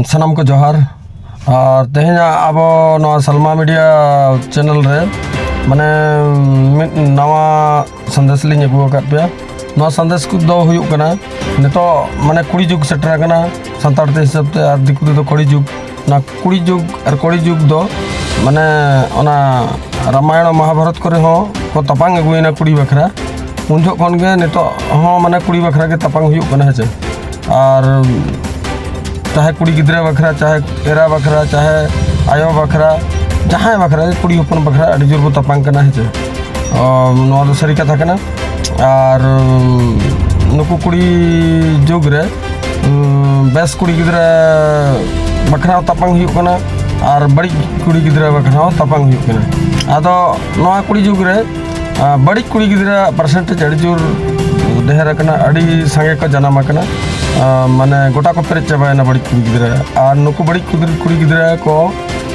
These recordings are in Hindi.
सनम को जोहार और तेहना अब सलमा मीडिया चैनल रे माने नवा संदेश लिंग अगू पे संदेश को नित माने कुड़ी जुग सेटर सानताड़ते हिसाब से और दिकू तो कड़ी जुग ना कुड़ी जुग और कड़ी जुग दो माने ओना रामायण महाभारत करे हो को तपांग अगुना कुड़ी बखरा उन जो खन गे नित माने कुड़ी बखरा के तपांग हुयुग कना हेचे और चाहे कुड़ी गिद्रा बखरा चाहे एरा बखरा चाहे आयो बखरा जहाँ बखरा कुड़ी हपन बखरा अड़ी जोर को तपांग कना हेचे नवा दो सारी कथा कना और नुकु कुड़ी जुग रे बेस कुड़ी गिद्रा बखरा तपांग हुयुग कना और बड़ी कुड़ी गिद्रा बखरा तपांग हुयुग कना आदो नवा कुड़ी जुग रे बड़ी कुड़ी गिद्रा परसेंटेज अड़ी जोर ढेर कना अड़ी संगे को जन्म कना माने गोटा को पेरे चाबायना बड़ी कुड़ी गिद्रा और नुकु बड़ी कुड़ी गिद्रा को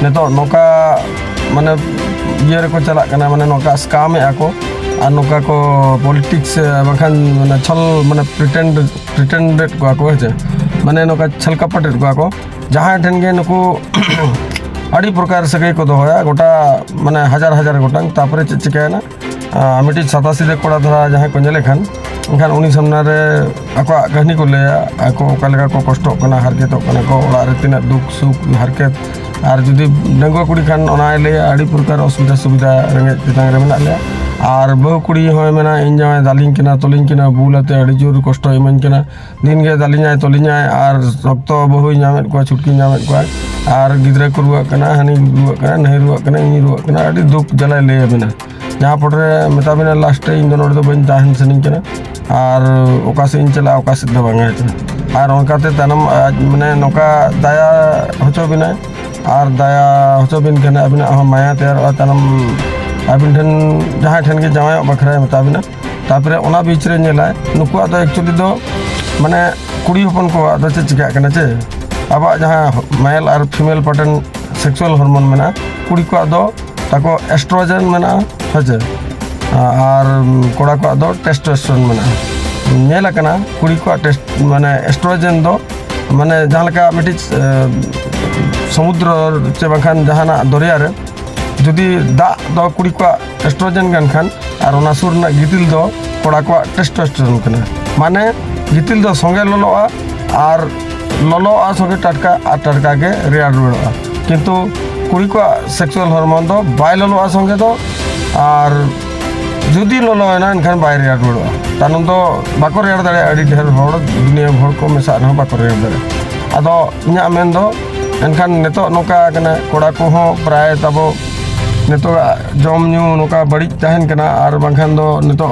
नितो नौका माने ये रे को चला कना माने नौका स्काम को और नौका को पॉलिटिक्स बखान माने छल माने प्रिटेंडेड को हेचे माने नौका छल कपट को जहाँ ठन गे नुकु अड़ी प्रकार सगे को दोया गोटा माने हजार हजार गोटांग तापरे चिकायना मिट्टी 87 कोड़ा धरा जहाँ को नेले खान एनखान उनी सामना रे आको कहानी को लेया आको ओकालेका को कष्ट कना हारकेत कना को ओड़ा रे तिना दुख सुख हारकेत और जुदी डंगुआ कुड़ी खान ओना ले आड़ी प्रकार असुविधा सुविधा रेंगे चितांग रे मेना ले और बहु कुड़ी होय मेना इन जाय दालिंग किना तोलिंग किना बुलाते अड़ी जोर कष्ट इमन किना दिन गे दालिंगाय तोलिंगाय और रक्त बहु नामेत को छुटकी नामेत को और गिद्रा को रुआ कना हनी रुआ कना नहीं रुआ कना इन रुआ कना अड़ी दुख जलाय ले मेना जहाँ पटरे मेताबिना लास्ट इन दो नोड़ दो बन ताहन सनिंग कना और ओकासे इन चला ओकासे दो बांगा और उनकाते तनम माने नौका दाया होचो बिना और दाया होचो बिन कना अबिना हम माया तैयार और तनम अबिन ठन जहाँ ठन के जावाय बखरा मेताबिना तापरे ओना बीच रे नेलाय नुकुआ दो एक्चुअली दो माने कुड़ी हपन को दो चे चिका कना चे अब जहाँ मेल और फीमेल पैटर्न सेक्सुअल हार्मोन मेना कुड़ी को दो ताको एस्ट्रोजन मेना हेचे और कोड़ा को दो टेस्टोस्टेरोन मेना नेला कना कुड़ी को टेस्ट माने एस्ट्रोजन दो माने जहाँ लका मिटी समुद्र चे बखान जहाना दरिया रे जुदी दा दो कुड़ी को एस्ट्रोजन गन खान और ओना सुर ना गितिल दो कोड़ा को टेस्टोस्टेरोन कना माने गितिल दो संगे ललोआ और ललोआ संगे टटका के रेयार रुड़ा किंतु कुड़ी को सेक्सुअल हार्मोन दो बाय ललोआ संगे दो और जुदी ललोना एनखान बाय रेयार रुड़ा तानम दो बाको रेयार दाड़े अड़ी ढेर हड़ दुनिया भर को मेसा न बाको रेयार दाड़े आदो इना मेन दो एनखान नितो नोका कना कोड़ा को हो प्राय तबो नितो जम न्यू नोका बड़ी तहन कना और बंखान दो नितो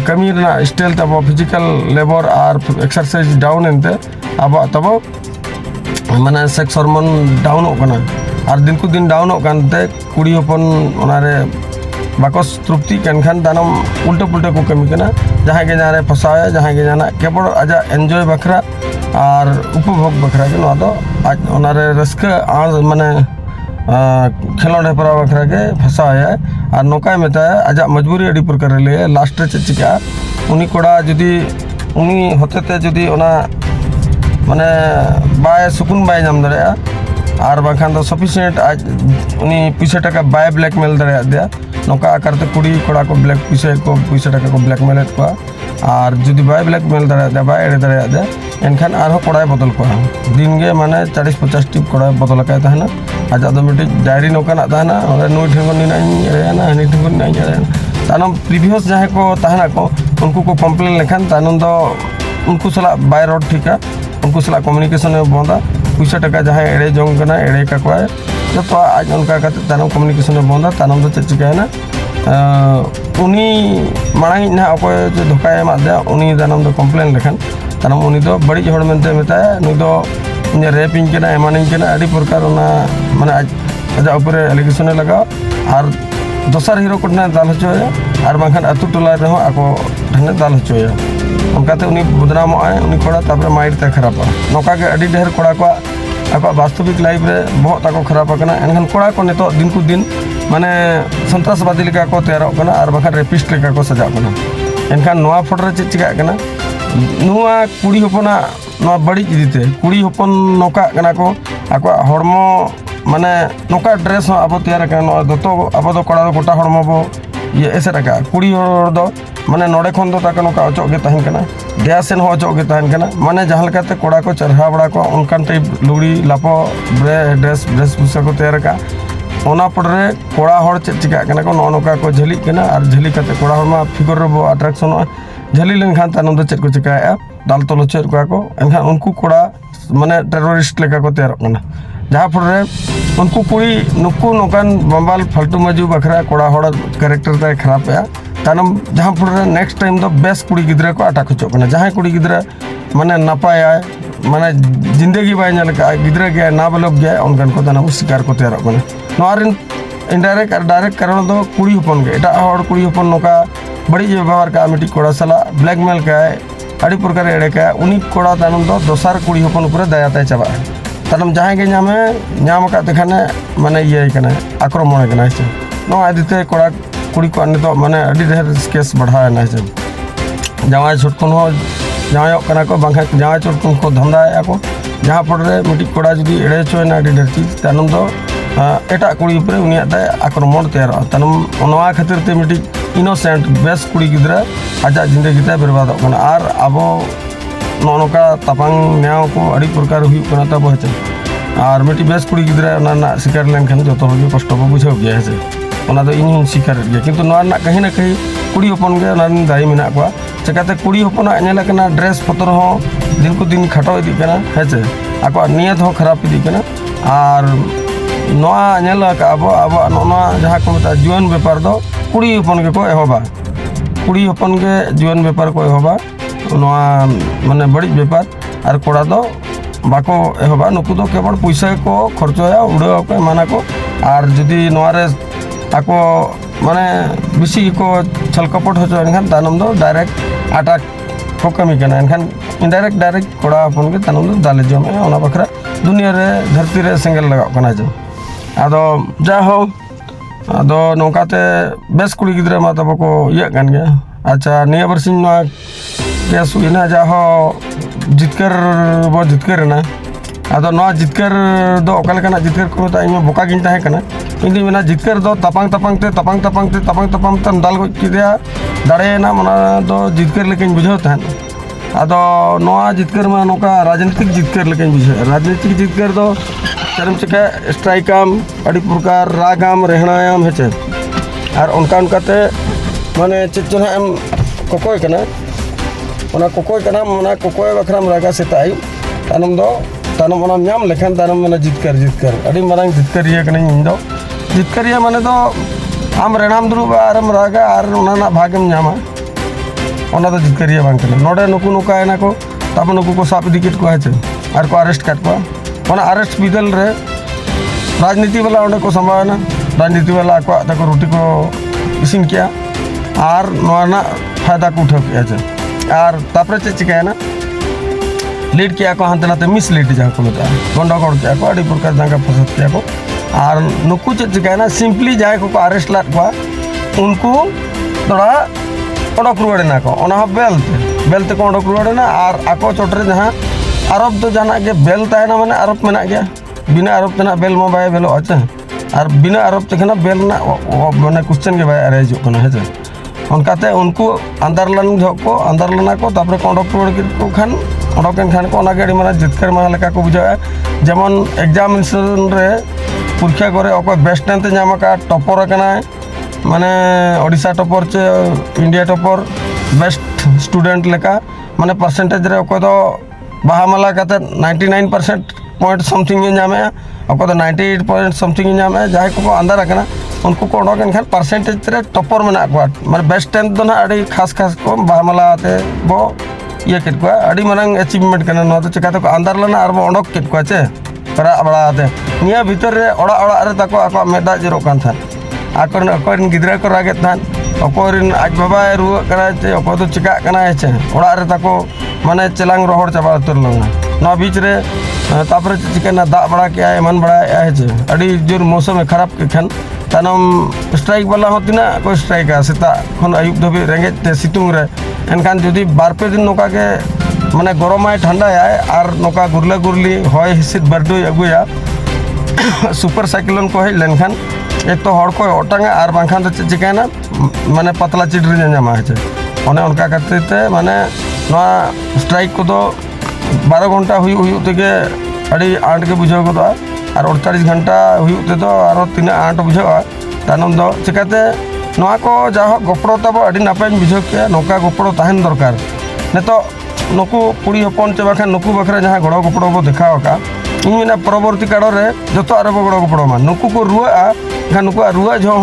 कमी रना स्टाइल तबो फिजिकल लेबर और एक्सरसाइज डाउन एनते अब तबो माने सेक्स हार्मोन डाउन कना और दिन को दिन डाउन कानते कुड़ी हपन ओनारे बाको तृप्ति केनखान दानम उल्टा पुल्टा को कमी कना जहाँ के जहाँ फसाया जहाँ के जाना केवल आजा एंजॉय बखरा और उपभोग बखरा के नवा दो आज ओनारे रस्का आर माने खेलोड हेपरा बखरा के फसाया और नौका मेताया आजा मजबूरी अड़ी प्रकार ले लास्ट रे चिका उनी कोड़ा जुदी उनी होते जुदी ओना माने बाय सुकुन बाय नाम दरे और बाखान दो सफिशिएंट आज उनी पैसा टका बाय ब्लैकमेल दरे दिया नौका आकारते कुड़ी कोड़ा को पैसा टका को ब्लैकमेल को और जुदी बाय ब्लैकमेल दरे दिया बाय एड़े दरे दिया एनखान आरो कोड़ा बदल को दिन गे माने 40-50 टिप कोड़ा बदल का तहना आज दो मिटी डायरी नौका ना तहना और नुई ठेंगन नि नाई एरेना हनी ठेंगन नाई एरेना तानम प्रीवियस जहाँ को तहना को उनको को कंप्लेन लेखान तानम दो उनको सला बाय रोड ठीका उनको सला कम्युनिकेशन में बंदा पैसा टका जहाँ एड़े जोंग कना एड़े का कोई जो तो आज उनका कहते तानम कम्युनिकेशन में बंदा तानम दो चिकायना उनी मांग ना अकोय जो धोखा एमा दे उनी तानम दो कंप्लेन लेखान तानम उनी दो बड़ी हड़ मेनते मेताया नुई दो इन रेपिंग केना एमानिंग केना अड़ी प्रकार ओना माने आज ऊपर एलिगेशन लगा और दोसर हीरो को दाल हचोया और बाखान अतु टोला रहो आको ठने दाल हचोया उनकाते उनी बदनाम उनी कोड़ा तापर माइंड ते खराब नौका के अड़ी ढेर कोड़ा को आको वास्तविक लाइफ रे बहुत ताको खराब कना एनखान कोड़ा को नितो दिन को दिन माने सन्त्रासवादी लेका को तैयार कना और बाखान रेपिस्ट लेका को सजा कना एनखान नोआ फोटो रे चिका कना नुआ कुड़ी हपना ᱱᱚᱣᱟ ᱵᱟᱹᱲᱤᱡ ᱤᱫᱤᱛᱮ ᱠᱩᱲᱤ ᱦᱚᱯᱚᱱ ᱱᱚᱝᱠᱟᱜ ᱠᱟᱱᱟ ᱠᱚ ᱟᱠᱚᱣᱟᱜ ᱦᱚᱲᱢᱚ ᱢᱟᱱᱮ ᱱᱚᱝᱠᱟ ᱰᱨᱮᱥ ᱦᱚᱸ ᱟᱵᱚ ᱛᱮᱭᱟᱨ ᱟᱠᱟᱱᱟ ᱱᱚᱣᱟ ᱫᱚᱛᱚ ᱟᱵᱚ ᱫᱚ ᱠᱚᱲᱟ ᱫᱚ ᱜᱚᱴᱟ ᱦᱚᱲᱢᱚ ᱵᱚ ᱮᱥᱮᱫ ᱟᱠᱟᱫᱼᱟ ᱠᱩᱲᱤ ᱦᱚᱲ ᱫᱚ ᱢᱟᱱᱮ ᱱᱚᱰᱮ ᱠᱷᱚᱱ ᱫᱚ ᱛᱟᱠᱚ ᱱᱚᱝᱠᱟ ᱚᱪᱚᱜ ᱜᱮ ᱛᱟᱦᱮᱱ ᱠᱟᱱᱟ ᱫᱮᱭᱟ ᱥᱮᱱ ᱦᱚᱸ ᱚᱪᱚᱜ ᱜᱮ ᱛᱟᱦᱮᱱ ᱠᱟᱱᱟ ᱢᱟᱱᱮ ᱡᱟᱦᱟᱸ ᱞᱮᱠᱟᱛᱮ ᱠᱚᱲᱟ ᱠᱚ ᱪᱟᱨᱦᱟᱣ ᱵᱟᱲᱟ ᱠᱚᱣᱟ ᱚᱱᱠᱟᱱ ᱴᱟᱭᱤᱯ ᱞᱩᱜᱽᱲᱤ ᱞᱟᱯᱚ ᱰᱨᱮᱥ ᱵᱷᱩᱥᱟ ᱠᱚ ᱛᱮᱭᱟᱨ ᱟᱠᱟᱫᱼᱟ ᱚᱱᱟ ᱯᱚᱨᱮ ᱠᱚᱲᱟ ᱦᱚᱲ ᱪᱮᱫ ᱪᱤᱠᱟᱹᱜ ᱠᱟᱱᱟ ᱠᱚ ᱱᱚᱜᱼᱚ ᱱᱚᱝᱠᱟ ᱠᱚ ᱡᱷᱟᱹᱞᱤᱜ ᱠᱟᱱᱟ ᱟᱨ ᱡᱷᱟᱹᱞᱤ ᱠᱟᱛᱮ ᱠᱚᱲᱟ ᱦᱚᱲ ᱢᱟ ᱯᱷᱤᱜᱚᱨ ᱨᱮᱵᱚ ᱟᱴᱨᱟᱠᱥᱚᱱᱚᱜᱼᱟ ᱡᱷᱟᱹᱞᱤ ᱞᱮᱱᱠᱷᱟᱱ ᱛᱟᱭᱱᱚᱢ ᱫᱚ ᱪᱮᱫ ᱠᱚ ᱪᱤᱠᱟᱹᱭᱮᱫᱼᱟ ᱫᱟᱞ ᱛᱚᱞ ᱦᱚᱪᱚᱭᱮᱫ ᱠᱚᱣᱟ ᱠᱚ ᱮᱱᱠᱷᱟᱱ ᱩᱱᱠᱩ ᱠᱚᱲᱟ ᱢᱟᱱᱮ ᱴᱮᱨᱚরিস্ট ᱞᱮᱠᱟ ᱠᱚ ᱛᱮᱭᱟᱨᱚᱜ ᱠᱟᱱᱟ ᱡᱟᱦᱟᱸ ᱯᱚᱨᱮ ᱩᱱᱠᱩ ᱠᱩᱲᱤ ᱱᱩᱠᱩ ᱱᱚᱝᱠᱟᱱ ᱵᱟᱢᱵᱟᱞ ᱯᱷᱟᱞᱛᱩ ᱢᱟᱡᱩ ᱵᱟᱠᱷᱨᱟ ᱠᱚᱲᱟ ᱦᱚᱲ ᱠᱮᱨᱮᱠᱴᱟᱨ ᱛᱟᱭ ᱠᱷᱟᱨᱟᱯᱮᱜᱼᱟ ᱛᱟᱭᱱᱚᱢ ᱡᱟᱦᱟᱸ ᱯᱚᱨᱮ ᱱᱮᱠᱥᱴ ᱴᱟइम ᱫᱚ ᱵᱮᱥ ᱠᱩᱲᱤ ᱜᱤᱫᱽᱨᱟᱹ ᱠᱚ ᱟᱴᱟᱠ ᱦᱚᱪᱚᱜ ᱠᱟᱱᱟ ᱡᱟᱦᱟᱸᱭ ᱠᱩᱲᱤ ᱜᱤᱫᱽᱨᱟᱹ ᱢᱟᱱᱮ ᱱᱟᱯᱟᱭᱟᱭ ᱢᱟᱱᱮ जिंदगी ᱵᱟᱭ ᱧᱮᱞ ᱟᱠᱟᱫᱼᱟ ᱜᱤᱫᱽᱨᱟᱹ ᱜᱮᱭᱟᱭ ᱱᱟᱵᱟᱞᱚᱠ ᱜᱮᱭᱟᱭ ᱚᱱᱠᱟᱱ ko ᱛᱟᱭᱱᱚᱢ शिकार को तैयार ᱠᱟᱱᱟ ᱱᱚᱣᱟ ᱨᱮᱱ इनडायरेक्ट और डायरेक्ट कारण दो कुड़ी हपन के एटा हर कुड़ी हपन नौका बड़ी व्यवहार का मिट्टी कोड़ा सला ब्लैकमेल का अड़ी प्रकार एड़े का उन्हीं कोड़ा तानम दो दोसार कुड़ी हपन ऊपर दयाते चाबा तानम जहाँ के नामे नाम का दिखाने माने ये कने आक्रमण कना है नो आदिते कोड़ा कुड़ी को अन्य तो माने अड़ी ढेर केस बढ़ाया ना है जवाई छुटकुन हो जवाई कना को बांखा जवाई छुटकुन को धंधा है को जहाँ पर मिट्टी कोड़ा जुदी एड़े चोय ना अड़ी ढेर चीज तानम दो एटा कुड़ी ऊपर उनिया आक्रमण तैयार तानम नवा खातिर ते मिट्टी इनोसेंट बेस कुड़ी गिद्रा आजा जिंदगी ते बर्बाद और अब नौका तापांग न्याव को अड़ी प्रकार हुई तब हे और मिट्टी बेस कुड़ी गिद्रा शिकार लेनखान जो तो कष्ट को बुझाव गया है इन शिकार गया किंतु कहीं ना कहीं कुड़ी हपन के दायी मेना को चिकाते कुड़ी हपन नेलकना ड्रेस पतर हो दिन को दिन खाटो इदीकना है आको नियत हो खराब इदीकना और नवा नेल का अब जहाँ को मत जीवन व्यापार दो कुड़ी हपन के को एहबा कुड़ी हपन के जीवन व्यापार को एहबा नवा माने बड़ी व्यापार और कोड़ा दो बाको एहबा नुकु दो केवल पैसा को खर्चया उड़ाव को माना को और जुदी नवारे आको माने बेसी को छलकपट हो एनखान तानम दो डायरेक्ट अटैक को कमी करना एनखान इनडायरेक्ट डायरेक्ट कोड़ा हपन के तानम दो दाले जमे ओना बखरा दुनिया रे धरती रे सेंगल लगाव कना जो आदो जा हो आदो नौकाते बेस कुड़ी गिद्रा मा तब को ये गान गया अच्छा निया बरसिन मा केस हुईना जा हो जितकर बो जितकर ना आदो नवा जितकर दो ओकल कना जितकर को ता इमे बोका गिन ताहे कना इंदी मेना जितकर दो तपांग तम दाल को किदिया दाड़े ना मना दो जितकर लेकिन बुझाव ताहन आदो नवा जितकर मा नौका राजनीतिक जितकर लेकिन बुझाव राजनीतिक जितकर दो चरम चिका स्ट्राइकाम अड़ी प्रकार रागाम रहनायाम है और उनकाते माने चेचना एम कोकोय कना ओना कोकोय कना मना कोकोय बखराम रागा सेताई तानम दो तानम ओना नाम लेखन तानम माने जितकर अड़ी मारांग जितकर ये कने इन दो जितकर ये माने दो आम रेणाम दुरुबा आरम रागा और ओना ना भागम नामा ओना दो जितकर ये बांग कना नोडे नुकु नुका एना को तब नुकु को साप दिकेट को है और को अरेस्ट काट को ᱚᱱᱟ अरेस्ट बिदल रे राजनीति वाला ओंडे को संभावना राजनीति वाला को तको रोटी को इसिन किया और नोना फायदा को उठा किया और तापरे चे चिकायना लीड किया को हांते नाते मिस लीड जहाँ को मता गंडगोल किया को अड़ी प्रकार जंगा फसत किया को और नुकु चे चिकायना सिंपली जाय को अरेस्ट लाट को उनको थोड़ा ओडक रुवाड़ेना को ओना बेलते को ओडक रुवाड़ेना और आको चोटरे जहाँ आरोप तो जाना के बेल तायना माने आरोप मेना गया बिना आरोप तना बेल मा बाय बेलो अच्छा और बिना आरोप तखना बेल ना माने क्वेश्चन के बाय अरेज होना है उनकाते उनको आंदोलन को तापर कंडक्टर को खान ओडकन खान को ओना गाड़ी माने जितकर मा लेका को बुझा जेमन एग्जामिनेशन रे परीक्षा करे ओको बेस्ट टेंथ नामा का टॉपर कना माने ओडिशा टॉपर चे इंडिया टॉपर बेस्ट स्टूडेंट लेका माने परसेंटेज रे ओको दो बाहामाला कहते 99% पॉइंट समथिंग नामे अको 98 पॉइंट समथिंग नामे जहाँ को अंदर रखना उनको को ओडक एनखान परसेंटेज रे टॉपर मेना को माने बेस्ट टेंथ दो ना अड़ी खास को बाहामाला ते बो ये केट को अड़ी मानंग अचीवमेंट कना न तो चिकाते को अंदर लना और बो ओडक केट को चे परा बड़ा ते निया भीतर रे ओड़ा रे ताको आको मेदा जिरो कान था आको गिद्रा को रागे था अकोरिन आज बाबा रुआ करा चे अको तो चिका कना है ओड़ा रे ताको माने चलांग रोहड़ चाबा उतर लंगा ना बीच रे तापर चिकना दा बड़ा के मन बड़ा है अड़ी जोर मौसम है खराब के खान तानम स्ट्राइक वाला होती ना कोई स्ट्राइक सेता खन आयुब धबी रेंगे ते सितुंग रे एनखान जदि बार पे दिन नोका के माने गरमाय ठंडाय और नौका गुरला गुरली हय हिसिद बारडुय अगुया सुपर साइक्लोन को हेज लेनखान एक तो हड़ को ओटांगा और बांखान तो चिकायना माने पतला चिडरी नामा है ओने उनका खातिर ते माने नवा स्ट्राइक को तो 12 घंटा हुई तेगे अड़ी आंट के बुझाव गोदा और 48 घंटा हुई ते तो और तीन आंट बुझावा तानम दो चिकाते नवा को जाहो गोपड़ो तब अड़ी नापाय बुझाव के नौका गोपड़ो ताहन दरकार नेतो नुकु कुड़ी हपन चे बाखान नुकु बखरा जहाँ गड़ो गोपड़ो को देखाव का इन परवर्ती काल में जो आरो गड़ो गोपड़ो मा नुकु को रुआ खान नुकु रुआ जो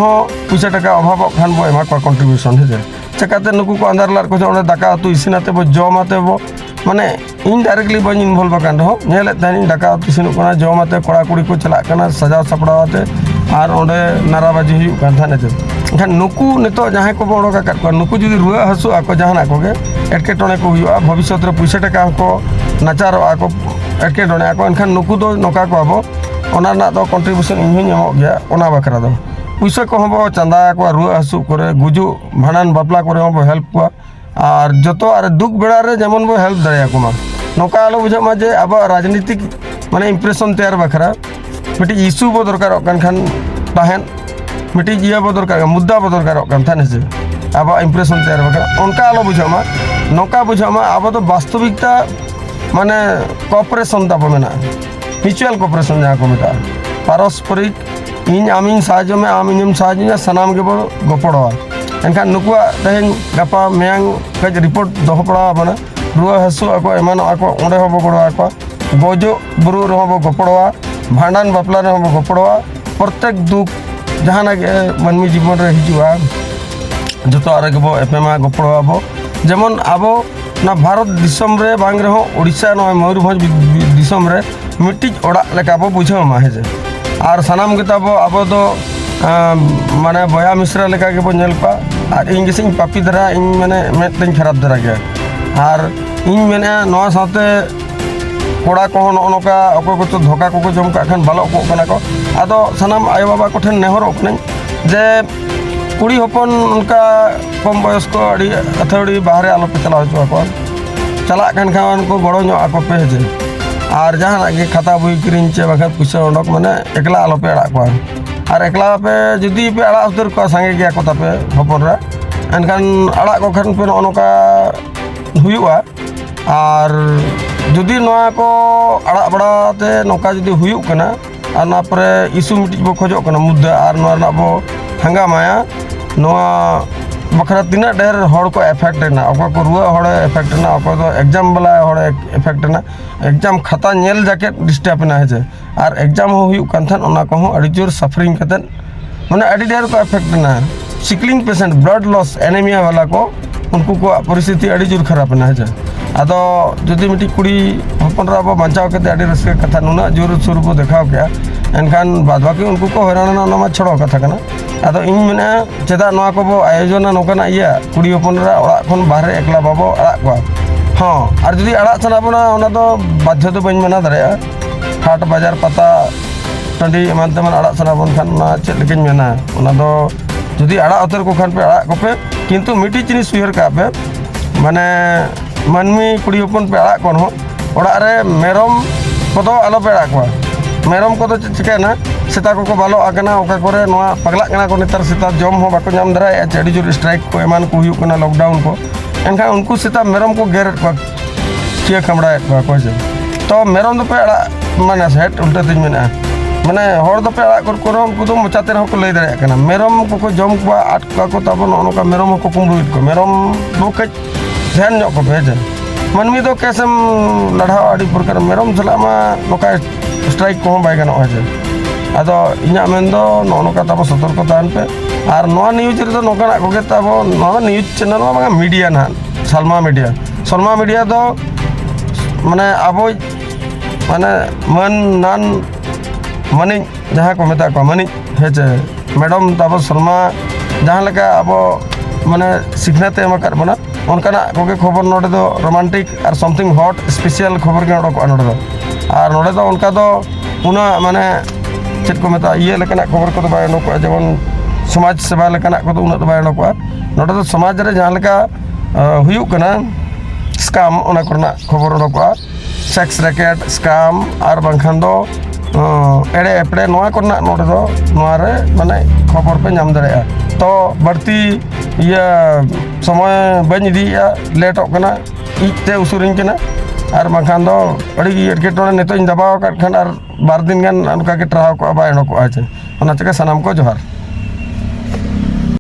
पैसा टाका अभाव खान बो एमा कंट्रीब्यूशन है चिकाते नुकु को अंधार लार को दाका उतु इसिनाते बो जमाते बो माने इन डायरेक्टली बन इनवल्व कान रहो नेले तहनी दाका उतु इसिनु कना जमाते कड़ा कुड़ी को चला कना सजाव सपड़ावाते और ओंडे नाराबाजी हुई कान थाने जे खान नुकु नितो जहाँ को बड़ो का नुकु जुदी रुआ हसु आको जहाना को गे एटकेटोणे को हुआ भविष्य रे पैसा टाका को नाचारो आको एटकेटोणे आको एनखान नुकु दो नौका को आबो ओना ना दो कंट्रीब्यूशन इन हो गया ओना बखरा दो पैसा को हम चांदा को रुआ हसु करे गुजु भांडान बापला करे हम हेल्प को और जो और दुख बेड़ा रे जेमन बो हेल्प दाया को मा नौका आलो बुझा मा जे अब राजनीतिक माने इंप्रेशन तैयार बखरा मिटी इशू बो दरकार कान खान ताहेन मिटी जिया बो दरकार मुद्दा बो दरकार कान थाने से अब इंप्रेशन तैयार बखरा उनका आलो बुझा मा नौका बुझा मा अब तो वास्तविकता माने कोऑपरेशन तब मेना म्यूचुअल कोऑपरेशन जहाँ को मेता पारस्परिक इन आमीन साहाଯ୍य में आम इनम साहाଯ୍य सानाम के बो गोपड़वा एनखान नुकुआ तेहन गापा मेयांग कज रिपोर्ट दोह पड़ा बना रुआ हसु आको एमान आको ओंडे हो गड़वा आको गोजो बुरु रहो बो गोपड़वा भांडान बापला रहो बो गोपड़वा प्रत्येक दुख जहाना के मानवी जीवन रे हिजुआ जो आरे के बो एपेमा गोपड़वा बो जेमन आबो ना भारत दिसम रे बांग रहो ओडिशा न मयूरभंज दिसम रे मिट्टिज ओड़ा लेका बो बुझाव मा हेजे और सानाम के तब अब तो माने बया मिश्रा लेका के बो नेल पा और इन गिसिं पापी धरा इन माने मेद तिन खराब धरा गया और इन मेने नवा साथे कोड़ा को नोका अको को तो धोखा को जम का खान बालो को कना को आदो सानाम आयो बाबा को ठन नेहर ओकने जे कुड़ी हपन उनका कम बयस को अड़ी अथड़ी बाहर आलो पे चला हचुआ को चला खान खान को गड़ो नो आको पे जे और जहाँ के खाता बही किरिंग चे बाखा पैसा उडक माने एकला आलो पे अड़ा को और एकला पे जुदी पे अड़ा उतर को संगे गया को तापे हपन रा एनखान अड़ा को खान पे नोका हुयुआ और जुदी नोआ को अड़ा बड़ाते नौका जुदी हुयुक कना और ना परे इशू मिटिज बो खोजो कना मुद्दा और नोआ ना बो हंगा माया नोआ बखरा तीना ढेर हड़ को एफेक्ट ना अको को रुआ हड़ एफेक्ट ना अको तो एग्जाम वाला हड़ एफेक्ट ना एग्जाम खाता नेल जाके डिस्टर्ब ना है और एग्जाम हो हुयुक कान थान ओना को अड़ी जोर सफरिंग कतन माने अड़ी ढेर को एफेक्ट ना sickling patient blood loss anaemia वाला को उनको को परिस्थिति अड़ी जोर खराब ना है आदो जुदी मिट्टी कुड़ी हपन रा बो बचाव के अड़ी रस्के कथा नुना जोर सुर को देखाव के एनखान बाद बाकी उनको को हैराना ना छड़ो कथा कना आदो इन मेना चेदा नवा को बो आयोजन नोकना इया कुड़ी हपन रा ओड़ा खन बाहर एकला बाबो अड़ा को हाँ और जुदी अड़ा सना बना ओना तो बाध्य तो बन मना दरेया हाट बाजार पता टंडी एमान तेमान अड़ा सना बन खान ना चेद लेकिन मेना ओना दो जुदी अड़ा उतर को खान पे अड़ा को पे किंतु मिट्टी जिनिस उयहर का पे माने मानमी कुड़ी हपन पे अड़ा कोन हो ओड़ा रे मेरम को तो आलो पे अड़ा को मेरम को तो चिकाना सेता को बालो आगना ओका करे नोआ पगला कना को नेतार सेता जम हो बाको नाम दरा अड़ी जोर स्ट्राइक को एमान को हुयुक कना लॉकडाउन को एनखा उनको सेता मेरम को गेर किया खमड़ा को जे तो मेरम दो पे अड़ा माने सेट उल्टा दिन मेना माने हर दो पे अड़ा कर उनको तो मोचाते रहो को लई दरा कना मेरम को जम को आट को तब नोका मेरम को कुंबुइट को मेरम दो के ध्यान जो को भेजे मानमी तो कैसे लड़ाव अड़ी प्रकार मेरम चला मा नोका स्ट्राइक को बाय गनो है आदो इना मेंदो नोका तब सतर्क तान पे और नोआ न्यूज रे तो नोका को के तब नोआ न्यूज चैनल मा मीडिया ना सलमा मीडिया तो माने आबो माने मन नान मनी जहाँ को मेता को मनी हेचे मैडम तब सलमा जहाँ लगा आबो माने सिखनाते एम कर बना उनकाना कोगे खबर नोडे दो रोमांटिक और समथिंग हॉट स्पेशल खबर के नोडो नोडे दो और नोडे दो उनका तो उना माने चेक को मेता ये लेकना खबर को तो बाय नोको जेमन समाज सेवा लेकना को तो उना तो बाय नोको नोडे तो समाज रे जहाँ लेका हुयुक कना स्कैम ओना करना खबर उडोकआ सेक्स रैकेट स्कैम और बांखान दो एड़े एपड़े नोआ करना नोडे दो नोआ रे माने खबर पे नाम दाड़ेया तो बढ़ती ये समय बन इदिया लेटोग कना इते उसुरिन कना और बांखान दो अड़ी एटकेटोड़े नितो इन दबाव काट खान और बार दिन गान उनका के ट्राव को बा एनो को आचे ओना चके सनाम को जोहार।